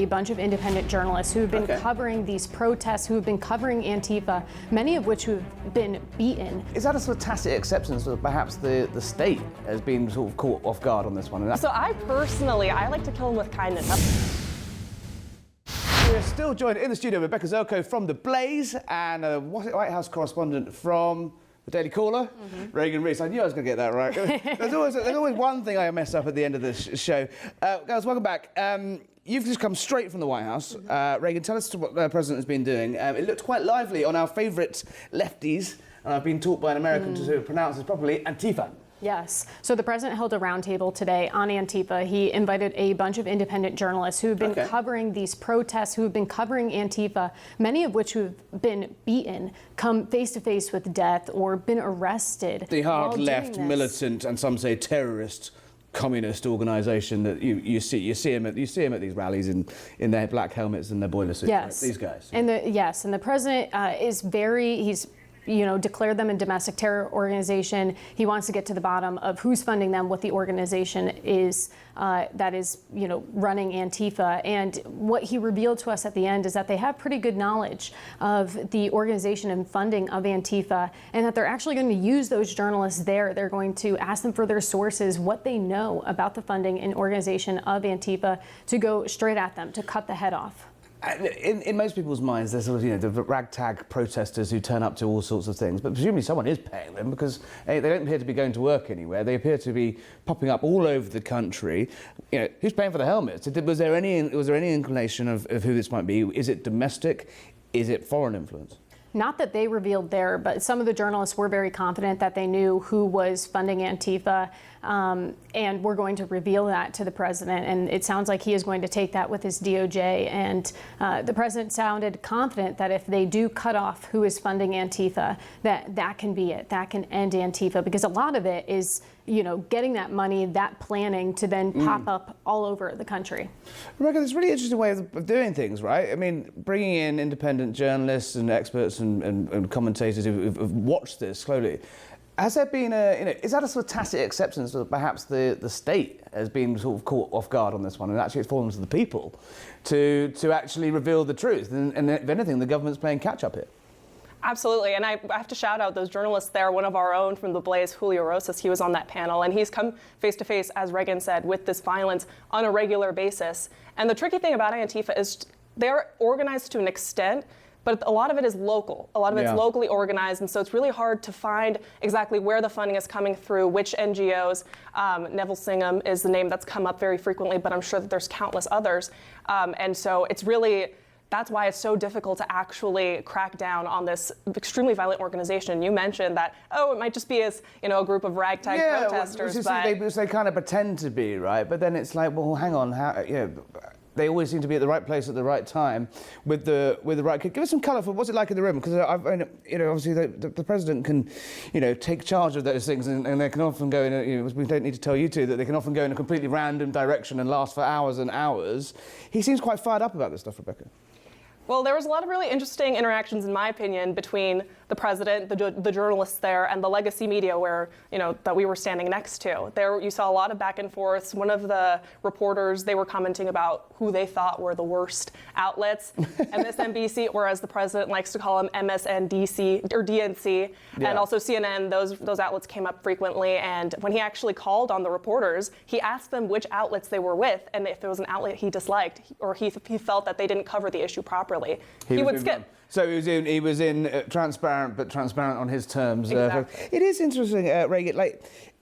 bunch of independent journalists who have been covering these protests, who have been covering Antifa, many of which have been beaten. Is that a sort of tacit acceptance that perhaps the state has been sort of caught off guard on this one? So I like to kill them with kindness. We're still joined in the studio with Rebekah Zeljko from The Blaze and White House correspondent from the Daily Caller, Reagan Reese. I knew I was going to get that right. there's always one thing I mess up at the end of this show. Guys, welcome back. You've just come straight from the White House. Reagan, tell us what the President has been doing. It looked quite lively on our favourite lefties, and I've been taught by an American to pronounce this properly, Antifa. Yes. So the president held a roundtable today on Antifa. He invited a bunch of independent journalists who have been covering these protests, who have been covering Antifa, many of which have been beaten, come face to face with death, or been arrested. The hard left, militant, and some say terrorist communist organisation that you see them at these rallies in their black helmets and their boiler suits. Yes. Right? These guys. And the president he's declared them a domestic terror organization. He wants to get to the bottom of who's funding them, what the organization is that is, running Antifa. And what he revealed to us at the end is that they have pretty good knowledge of the organization and funding of Antifa, and that they're actually going to use those journalists there. They're going to ask them for their sources, what they know about the funding and organization of Antifa, to go straight at them, to cut the head off. In most people's minds, there's sort of, the ragtag protesters who turn up to all sorts of things, but presumably someone is paying them because they don't appear to be going to work anywhere. They appear to be popping up all over the country. Who's paying for the helmets? Was there any inclination of who this might be? Is it domestic? Is it foreign influence? Not that they revealed there, but some of the journalists were very confident that they knew who was funding Antifa, and we're going to reveal that to the president. And it sounds like he is going to take that with his DOJ. And the president sounded confident that if they do cut off who is funding Antifa, that can be it. That can end Antifa, because a lot of it is, getting that money, that planning to then pop up all over the country. Rebekah, there's a really interesting way of doing things, right? I mean, bringing in independent journalists and experts and commentators who've watched this slowly. Has there been is that a sort of tacit acceptance that perhaps the state has been sort of caught off guard on this one, and actually it's fallen to the people to actually reveal the truth? And if anything, the government's playing catch up here. Absolutely, and I have to shout out those journalists there. One of our own from The Blaze, Julio Rosas, he was on that panel, and he's come face to face, as Reagan said, with this violence on a regular basis. And the tricky thing about Antifa is they're organized to an extent, but a lot of it is local. A lot of it's locally organized, and so it's really hard to find exactly where the funding is coming through, which NGOs. Neville Singham is the name that's come up very frequently, but I'm sure that there's countless others. And so it's really, that's why it's so difficult to actually crack down on this extremely violent organization. You mentioned that, it might just be as, a group of ragtag protesters. They kind of pretend to be, right? But then it's like, well, hang on, they always seem to be at the right place at the right time with the right. Give us some colour for what's it like in the room, because obviously the president can, take charge of those things, and they can often go in. We don't need to tell you two that they can often go in a completely random direction and last for hours and hours. He seems quite fired up about this stuff, Rebekah. Well, there was a lot of really interesting interactions, in my opinion, between the president, the journalists there, and the legacy media where, that we were standing next to. There you saw a lot of back and forths. One of the reporters, they were commenting about who they thought were the worst outlets, MSNBC, or as the president likes to call them, MSNDC or DNC, and also CNN. Those outlets came up frequently, and when he actually called on the reporters, he asked them which outlets they were with, and if there was an outlet he disliked, or he felt that they didn't cover the issue properly. He would skip. So he was in transparent, but transparent on his terms. Exactly. It is interesting, Reagan.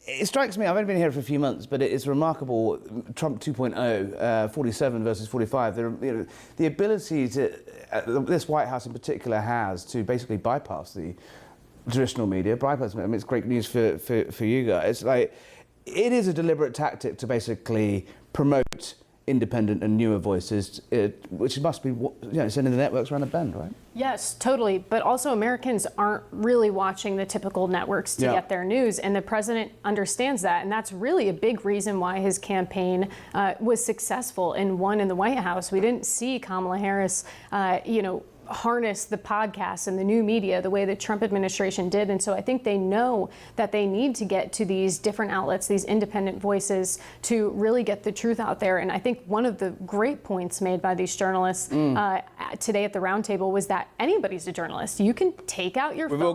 It strikes me. I've only been here for a few months, but it's remarkable. Trump 2.0, 47 versus 45. The ability to this White House in particular has to basically bypass the traditional media. It's great news for you guys. It is a deliberate tactic to basically promote independent and newer voices, which must be sending the networks around the bend, right? Yes, totally. But also Americans aren't really watching the typical networks to get their news, and the president understands that, and that's really a big reason why his campaign was successful and won in the White House. We didn't see Kamala Harris, harness the podcasts and the new media the way the Trump administration did. And so I think they know that they need to get to these different outlets, these independent voices, to really get the truth out there. And I think one of the great points made by these journalists today at the roundtable was that anybody's a journalist. You can take out your phone. We've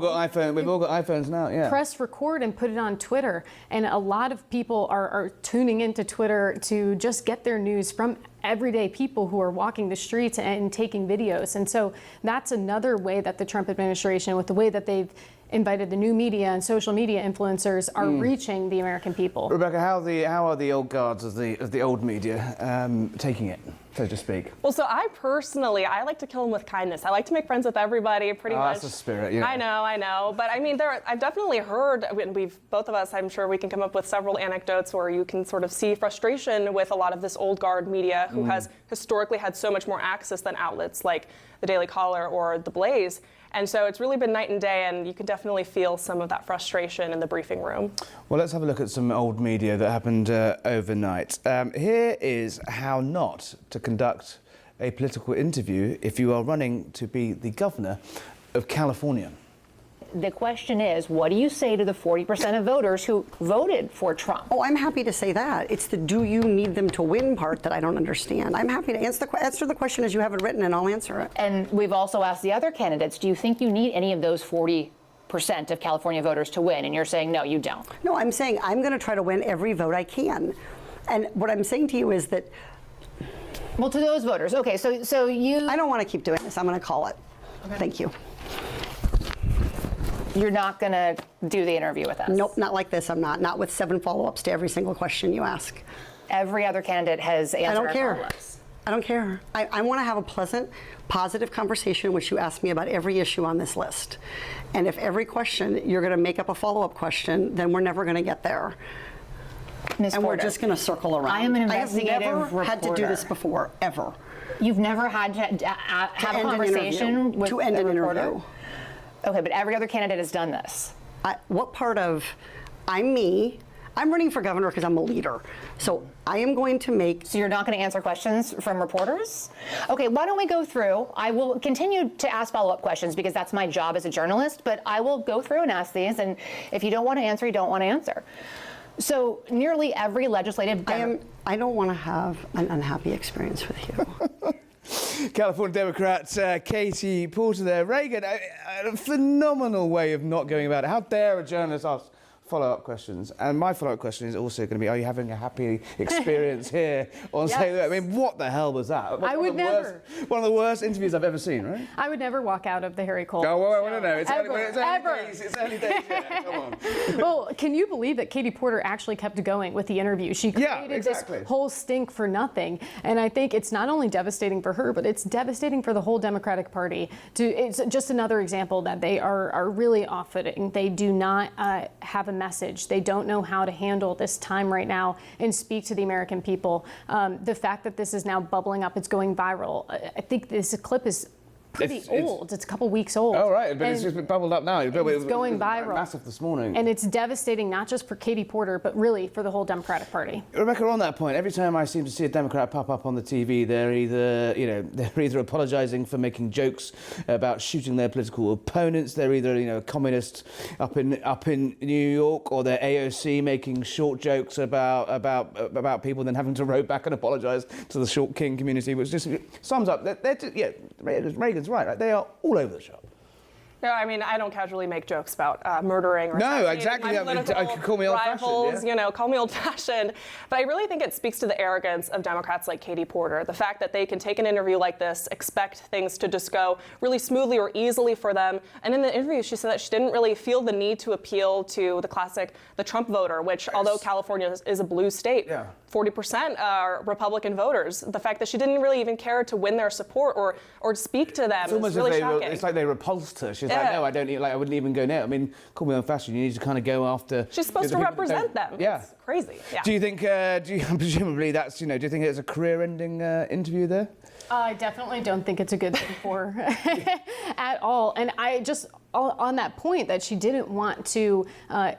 all got iPhones now, yeah. Press record and put it on Twitter. And a lot of people are tuning into Twitter to just get their news from everyday people who are walking the streets and taking videos. And so that's another way that the Trump administration, with the way that they've invited the new media and social media influencers, are reaching the American people. Rebekah, how are the old guards of the old media taking it, so to speak? Well, so I like to kill them with kindness. I like to make friends with everybody, pretty much. That's the spirit, yeah. I know. But I mean, I've definitely heard, both of us, I'm sure we can come up with several anecdotes where you can sort of see frustration with a lot of this old guard media who has historically had so much more access than outlets like the Daily Caller or The Blaze. And so it's really been night and day, and you can definitely feel some of that frustration in the briefing room. Well, let's have a look at some old media that happened overnight. Here is how not to conduct a political interview if you are running to be the governor of California. The question is, what do you say to the 40% of voters who voted for Trump? Oh, I'm happy to say that. It's the do you need them to win part that I don't understand. I'm happy to answer the question as you have it written, and I'll answer it. And we've also asked the other candidates, do you think you need any of those 40% of California voters to win? And you're saying, no, you don't. No, I'm saying I'm going to try to win every vote I can. And what I'm saying to you is that... Well, to those voters, okay, so you... I don't want to keep doing this. I'm going to call it. Okay. Thank you. You're not going to do the interview with us? Nope, not like this. I'm not. Not with 7 follow-ups to every single question you ask. Every other candidate has answered. I don't care. Follow-ups. I don't care. I want to have a pleasant, positive conversation in which you ask me about every issue on this list. And if every question you're going to make up a follow-up question, then we're never going to get there. Ms. And Porter, we're just going to circle around. I am an investigative I have never had to do reporter. this before, ever. You've never had to have a conversation with to end a an reporter? interview. Okay, but every other candidate has done this. What part of I'm me? I'm running for governor because I'm a leader. So I am going to make... So you're not going to answer questions from reporters? Okay, why don't we go through? I will continue to ask follow-up questions because that's my job as a journalist, but I will go through and ask these, and if you don't want to answer, you don't want to answer. So nearly every legislative... I don't want to have an unhappy experience with you. California Democrat Katie Porter there. Reagan, a phenomenal way of not going about it. How dare a journalist ask follow-up questions? And my follow-up question is also going to be, are you having a happy experience here on Zeljko? I mean, what the hell was that? I would never. One of the worst interviews I've ever seen, right? I would never walk out of the Harry Cole. Oh, well, no, it's Ever. early days. It's early days. Yeah, come on. Well, can you believe that Katie Porter actually kept going with the interview? She created this whole stink for nothing. And I think it's not only devastating for her, but it's devastating for the whole Democratic Party. It's just another example that they are really off-footing. They do not have a message. They don't know how to handle this time right now and speak to the American people. The fact that this is now bubbling up, it's going viral. I think this clip is pretty old. It's a couple weeks old. Oh, right, but it's just been bubbled up now. It's going viral. Massive this morning. And it's devastating not just for Katie Porter, but really for the whole Democratic Party. Rebekah, on that point, every time I seem to see a Democrat pop up on the TV, they're either apologising for making jokes about shooting their political opponents. They're either a communist up in New York, or they're AOC making short jokes about people, then having to row back and apologise to the short king community, which just sums up. Reagan's right. They are all over the shop. No, I mean, I don't casually make jokes about murdering or no, assassinating exactly. my political Call me rivals, old-fashioned, call me old-fashioned. But I really think it speaks to the arrogance of Democrats like Katie Porter. The fact that they can take an interview like this, expect things to just go really smoothly or easily for them. And in the interview, she said that she didn't really feel the need to appeal to the Trump voter, which, although California is a blue state, 40% are Republican voters. The fact that she didn't really even care to win their support or speak to them is really shocking. It's like they repulsed her. She's like, no, I wouldn't even go near. I mean, call me old-fashioned. You need to kind of go after... She's supposed to represent them. Yeah. It's crazy. Yeah. Do you think, presumably that's, do you think it's a career-ending interview there? I definitely don't think it's a good thing for her at all. And I just, on that point that she didn't want to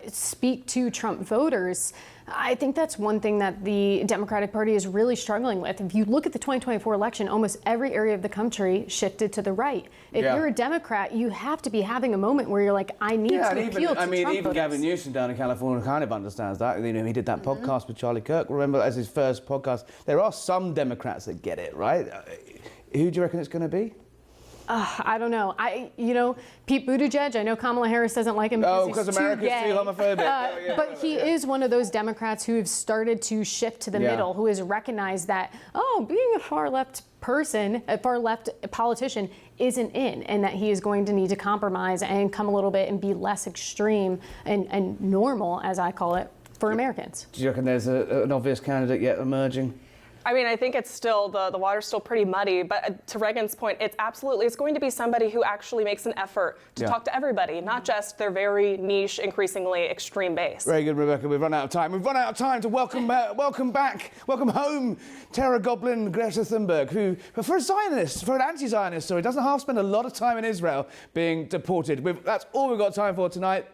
speak to Trump voters, I think that's one thing that the Democratic Party is really struggling with. If you look at the 2024 election, almost every area of the country shifted to the right. If you're a Democrat, you have to be having a moment where you're like, I need to appeal to Trump even voters. Gavin Newsom down in California kind of understands that. He did that podcast with Charlie Kirk, remember, as his first podcast. There are some Democrats that get it, right? Who do you reckon it's going to be? I don't know. Pete Buttigieg, I know Kamala Harris doesn't like him because he's America's too gay. too homophobic. But he is one of those Democrats who have started to shift to the middle, who has recognized that, being a far left person, a far left politician isn't in, and that he is going to need to compromise and come a little bit and be less extreme and normal, as I call it, for Americans. Do you reckon there's an obvious candidate yet emerging? I mean, I think it's still, the water's still pretty muddy, but to Reagan's point, it's going to be somebody who actually makes an effort to talk to everybody, not just their very niche, increasingly extreme base. Very good, Rebekah. We've run out of time. We've run out of time to welcome home Terror Goblin Greta Thunberg, who, for a Zionist, for an anti-Zionist, so he doesn't half spend a lot of time in Israel being deported. That's all we've got time for tonight.